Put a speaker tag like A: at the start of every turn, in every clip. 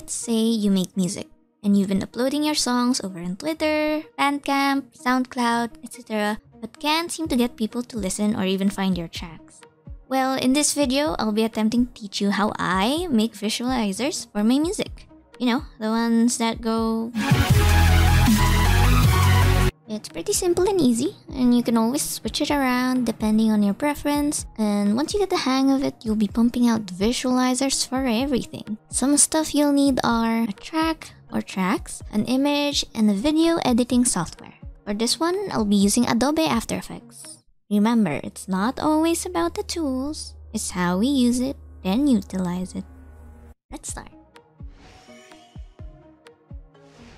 A: let's say you make music and you've been uploading your songs over on Twitter, Bandcamp, SoundCloud, etc. but can't seem to get people to listen or even find your tracks. Well, in this video, I'll be attempting to teach you how I make visualizers for my music. You know, the ones that go... It's pretty simple and easy, and you can always switch it around depending on your preference. And once you get the hang of it, you'll be pumping out visualizers for everything. Some stuff you'll need are a track or tracks, an image, and a video editing software. For this one, I'll be using Adobe After Effects. Remember, it's not always about the tools, it's how we use it and utilize it. Let's start.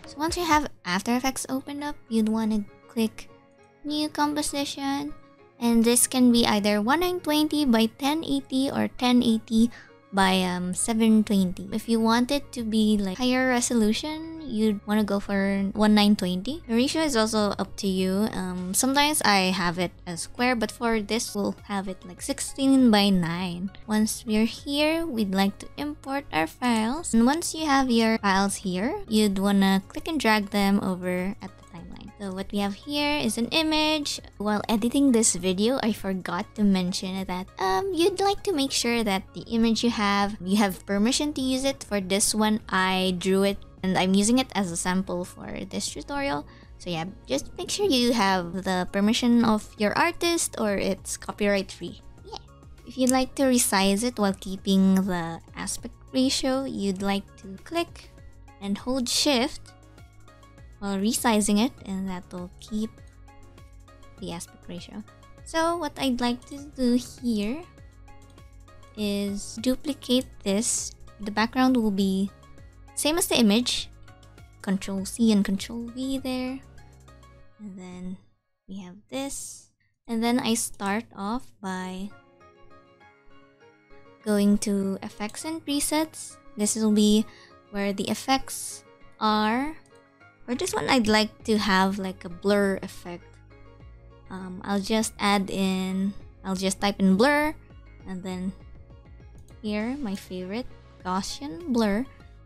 A: So once you have After Effects opened up, you'd want to click New Composition, and this can be either 1920 by 1080 or 1080 by 720. If you want it to be like higher resolution, you'd want to go for 1920. The ratio is also up to you. Sometimes I have it as square, but for this we'll have it like 16 by 9. Once we're here, we'd like to import our files. And once you have your files here, you'd want to click and drag them over at the timeline. So what we have here is an image. While editing this video, I forgot to mention that you'd like to make sure that the image you have permission to use it. For this one, I drew it and I'm using it as a sample for this tutorial. So yeah, just make sure you have the permission of your artist or it's copyright free. Yeah. If you'd like to resize it while keeping the aspect ratio, you'd like to click and hold shift while resizing it, and that will keep the aspect ratio. So what I'd like to do here is duplicate this. The background will be same as the image. Control C and Control V there. And then we have this. And then I start off by going to Effects and Presets. This will be where the effects are. For this one, I'd like to have like a blur effect. I'll just type in blur, and then here, my favorite, Gaussian blur,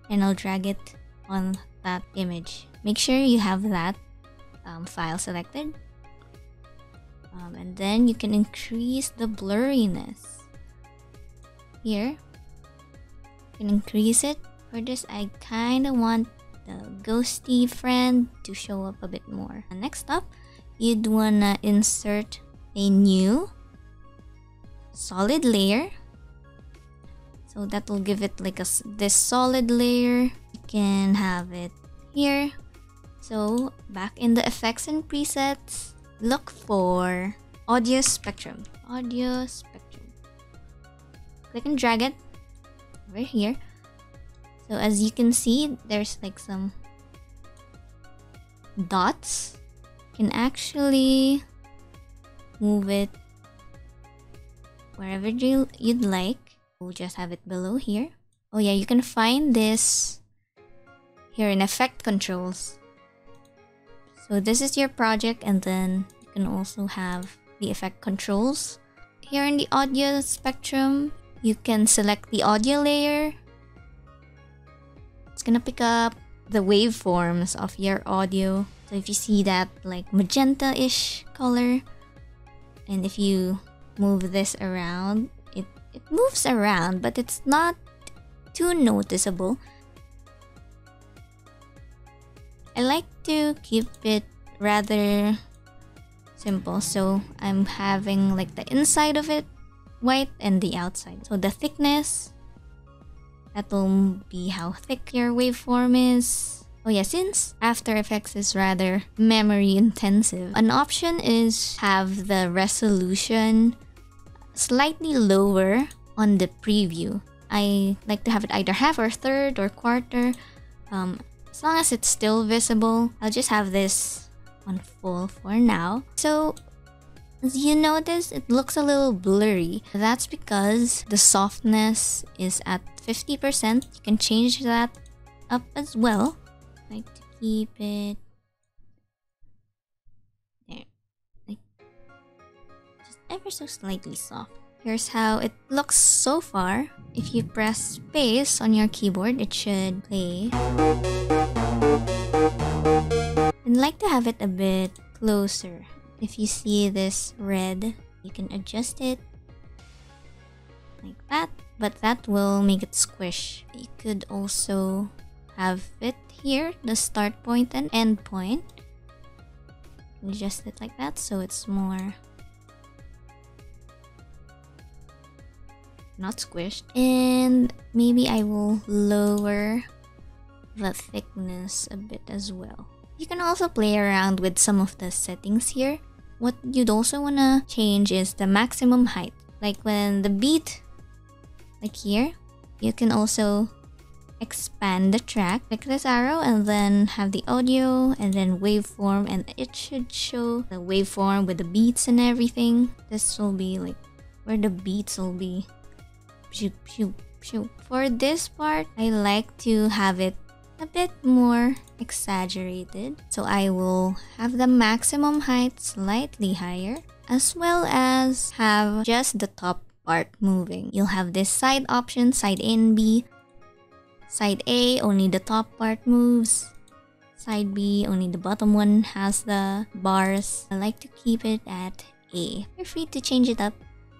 A: and I'll drag it on that image. Make sure you have that file selected. And then you can increase the blurriness. Here, you can increase it. For this, I kind of want the ghosty friend to show up a bit more. Next up, you'd wanna insert a new solid layer. So that will give it like this solid layer. You can have it here. So back in the effects and presets, look for audio spectrum. Audio spectrum. Click and drag it over here. So as you can see, there's like some dots. You can actually move it wherever you'd like. We'll just have it below here. Oh yeah, you can find this here in Effect Controls. So this is your project, and then you can also have the Effect Controls. Here in the audio spectrum, you can select the audio layer. It's gonna pick up the waveforms of your audio. So if you see that like magenta-ish color, and if you move this around, it moves around, but it's not too noticeable. I like to keep it rather simple, so I'm having like the inside of it white and the outside. So the thickness, that will be how thick your waveform is. Oh yeah, since After Effects is rather memory intensive, an option is have the resolution slightly lower on the preview. I like to have it either half or third or quarter. As long as it's still visible, I'll just have this on full for now. So as you notice, it looks a little blurry. That's because the softness is at 50%. You can change that up as well. I like to keep it there, like just ever so slightly soft. Here's how it looks so far. If you press space on your keyboard, it should play. I'd like to have it a bit closer. If you see this red, you can adjust it like that, but that will make it squish. You could also have it here, the start point and end point. Adjust it like that so it's more not squished. And maybe I will lower the thickness a bit as well. You can also play around with some of the settings here. What you'd also want to change is the maximum height. Like when the beat, like here, you can also expand the track. Click this arrow and then have the audio and then waveform, and it should show the waveform with the beats and everything. This will be like where the beats will be. For this part, I like to have it a bit more exaggerated. So I will have the maximum height slightly higher, as well as have just the top part moving. You'll have this side option, side A and B. Side A, only the top part moves. Side B, only the bottom one has the bars. I like to keep it at A. You're free to change it up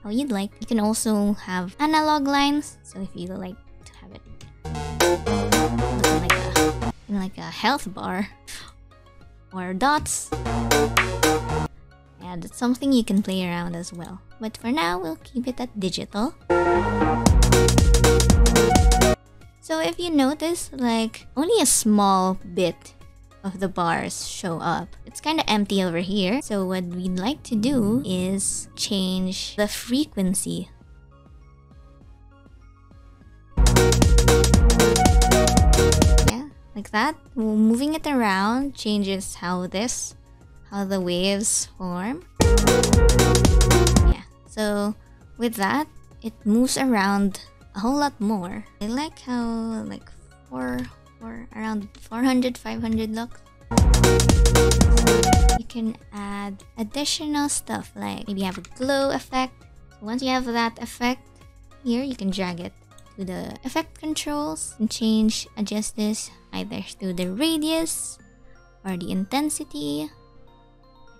A: how you'd like. You can also have analog lines, so if you like to have it looking like a health bar or dots, yeah, that's something you can play around as well. But for now, we'll keep it at digital. So if you notice, like, only a small bit of the bars show up. It's kind of empty over here. So what we'd like to do is change the frequency. Yeah, like that. Moving it around changes how the waves form. Yeah, so with that, it moves around a whole lot more. I like how like around 400, 500 lux. You can add additional stuff, like maybe have a glow effect. So once you have that effect here, you can drag it to the effect controls and adjust this either through the radius or the intensity,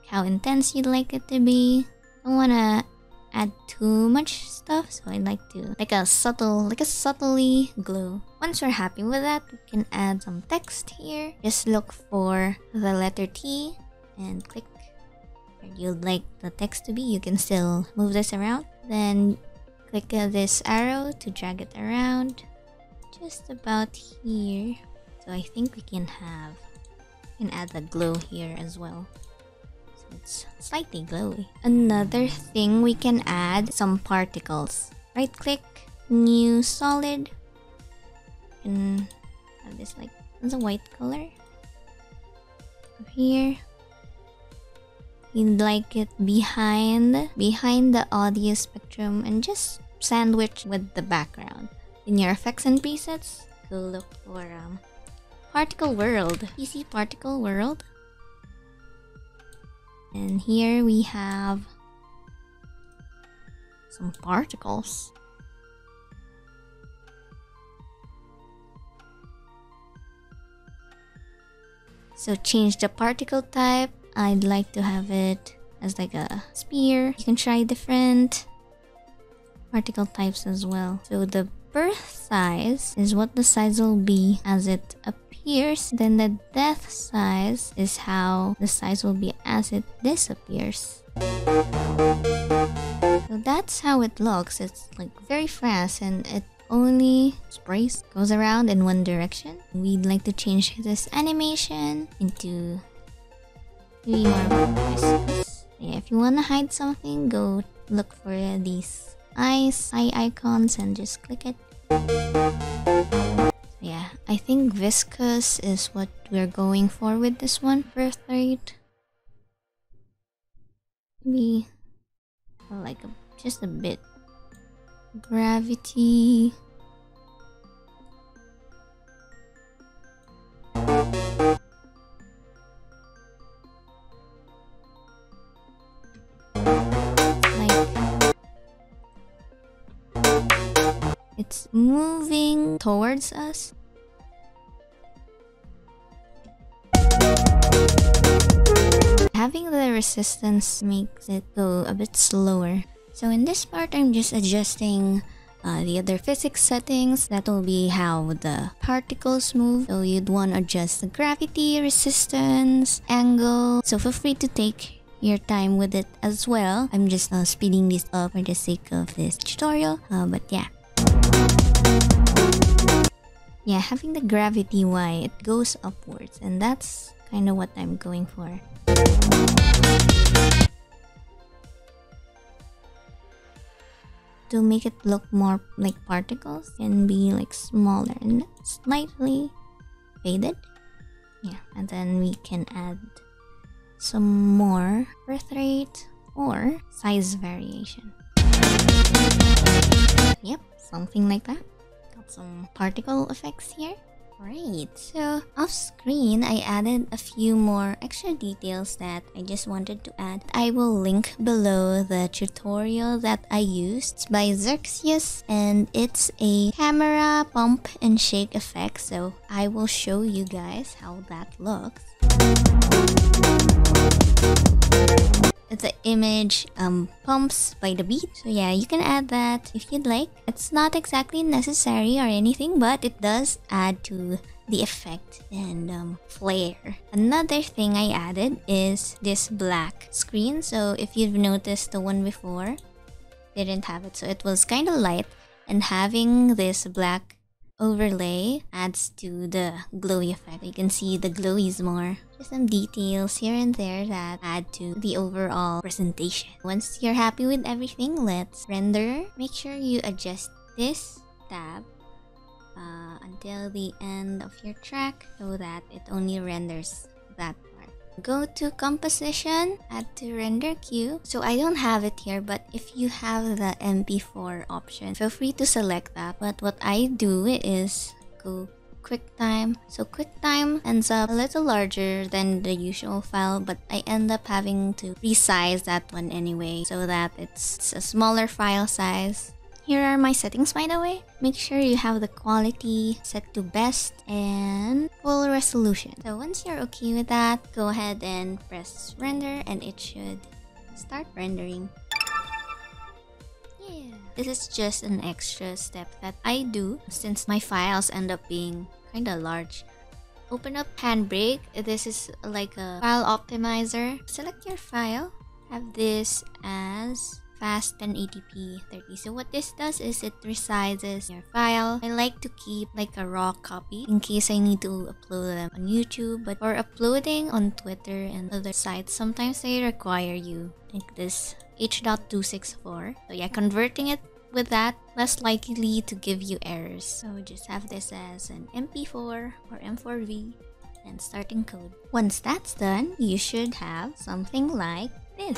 A: like how intense you'd like it to be. Don't wanna add too much stuff, so I like to like a subtly glow. Once we're happy with that, we can add some text here. Just look for the letter T and click where you'd like the text to be. You can still move this around, then click this arrow to drag it around just about here. So I think we can add the glow here as well. It's slightly glowy. Another thing, we can add some particles. Right click, new solid. You can have this like it's a white color. Up here. You'd like it behind the audio spectrum and just sandwich with the background. In your effects and presets, go look for particle world. PC particle world. And here we have some particles. So change the particle type. I'd like to have it as like a sphere. You can try different particle types as well. So the birth size is what the size will be as it appears. Then the death size is how the size will be as it disappears. So that's how it looks. It's like very fast and it only goes around in one direction. We'd like to change this animation into 3 more voices. Yeah, if you want to hide something, go look for these eye icons and just click it. Yeah, I think viscous is what we're going for with this one. Birth rate. Maybe like just a bit. Gravity. moving towards us. Having the resistance makes it go a bit slower. So in this part, I'm just adjusting the other physics settings. That will be how the particles move. So you'd want to adjust the gravity, resistance, angle. So feel free to take your time with it as well. I'm just speeding this up for the sake of this tutorial. But yeah. Yeah, having the gravity Y, it goes upwards. And that's kind of what I'm going for. To make it look more like particles, can be like smaller and slightly faded. Yeah, and then we can add some more birth rate or size variation. Yep, something like that. Got some particle effects here. Right, so off screen I added a few more extra details that I just wanted to add. I will link below the tutorial that I used. It's by Xerxes and it's a camera pump and shake effect, so I will show you guys how that looks. The image pumps by the beat. So yeah, you can add that if you'd like. It's not exactly necessary or anything, but it does add to the effect and flair. Another thing I added is this black screen. So if you've noticed, the one before didn't have it, so it was kind of light, and having this black overlay adds to the glowy effect. You can see the glowies more. Just some details here and there that add to the overall presentation. Once you're happy with everything, let's render. Make sure you adjust this tab until the end of your track so that it only renders that part. Go to composition, add to render queue. So I don't have it here, but if you have the MP4 option, feel free to select that. But what I do is go QuickTime. So QuickTime ends up a little larger than the usual file, but I end up having to resize that one anyway so that it's a smaller file size. Here are my settings, by the way. Make sure you have the quality set to best and full resolution. So once you're okay with that, go ahead and press render and it should start rendering. Yeah. This is just an extra step that I do since my files end up being kind of large. Open up Handbrake. This is like a file optimizer. Select your file. Have this as fast 1080p 30. So what this does is it resizes your file. I like to keep like a raw copy in case I need to upload them on YouTube, but for uploading on Twitter and other sites, sometimes they require you like this H.264. So yeah, converting it with that less likely to give you errors. So just have this as an MP4 or M4V and starting code. Once that's done, you should have something like this.